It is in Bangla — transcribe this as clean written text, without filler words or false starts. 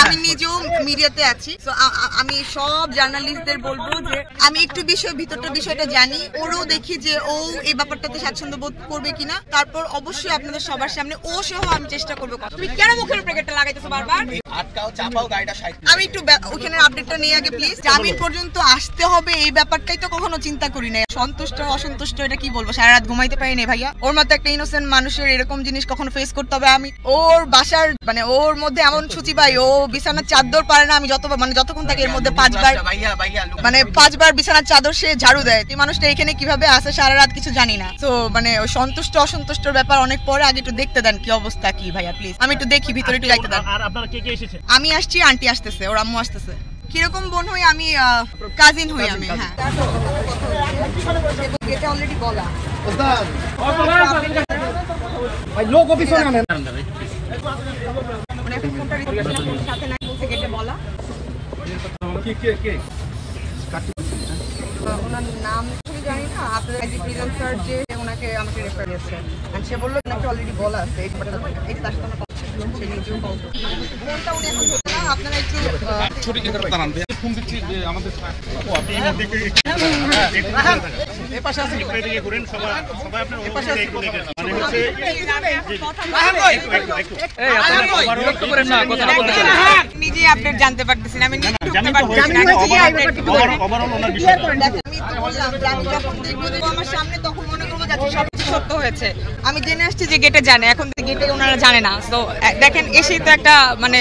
আমি নিজেও মিডিয়াতে আছি, তো আমি সব জার্নালিস্টদের বলবো যে আমি একটু ভিতরটা বিষয়টা জানি, ওরও দেখি যে ও এই ব্যাপারটাতে স্বাচ্ছন্দ্য বোধ করবে কিনা। তারপর অবশ্যই আপনাদের সবার সামনে ও সহ আমি চেষ্টা করবো। তুমি কেন মুখের উপরে গেটটা লাগাইতেছো বারবার? আমি একটু ওখানে আপডেটটা নিয়ে আগে প্লিজ। জামিন পর্যন্ত আসতে হবে এই ব্যাপারটাই তো কখনো চিন্তা করি না। সন্তুষ্ট অসন্তুষ্ট এটা কি বলবো, সারা রাত ঘুমাইতে পারি না ভাইয়া। ওর মতো একটা ইনোসেন্ট মানুষের এরকম জিনিস কখনো ফেস করতে হবে? আমি ওর বাসার মানে ওর মধ্যে এমন সূচি ভাই, ও বিছানার চাদর পারে না। আমি যতক্ষণ থাকে এর মধ্যে 5 বার বিছানার চাদর সে ঝাড়ু দেয়। এই মানুষটা এখানে কিভাবে আসে সারা রাত কিছু জানি না। তো মানে ওই সন্তুষ্ট অসন্তুষ্টর ব্যাপার অনেক পরে, আগে একটু দেখতে দেন কি অবস্থা কি ভাইয়া প্লিজ। আমি একটু দেখি ভিতরে একটু যাইতে দেন। আর আপনারা কে কে এসেছে? আমি আসছি, আন্টি আসতেছে, ওর আম্মু আসতেছে। কিরকম বোন হই আমি? কাজিন হই আমি। হ্যাঁ, এটা অলরেডি বলা। ভাই লোক অফিসে আনেন মানে এখন ফোনটা সাথে নাই বলতে গেটে বলা। কে ওনার নাম আমি জানি না। আপনার প্রিজন স্যার যে ওনাকে আমাকে রেফার দিয়েছে, আর সে বললো ওনাকে অলরেডি বলা আছে। এই তার সাথে আমার কথা ছিল, সে নিজেও কল ফোনটা উনি এখন ধরতে না। আপনারা একটু ছুটি কি করতে পারেন? ফোন দিচ্ছি যে আমাদের আপনি এই মধ্যে এই পাশে আছেন, এদিকে ঘুরেন সবাই আপনার এই পাশে একটু দেখেন। মানে হচ্ছে এই আপনারা বিরক্ত করেন না, কথা বলেন না। নিজে আপডেট জানতে পারতেছি না, আমি নিজে ঢুকতে পারতেছি না। ওভারঅল ওনার বিষয় আমি তো বললাম যে আমি যখন দেখব যে আমার সামনে, তখন মনে করব যে সব সত্য হয়েছে। আমি জেনে আসছি যে গেটে জানে, এখন গেটে ওনারা জানে না। তো দেখেন এসেই তো একটা মানে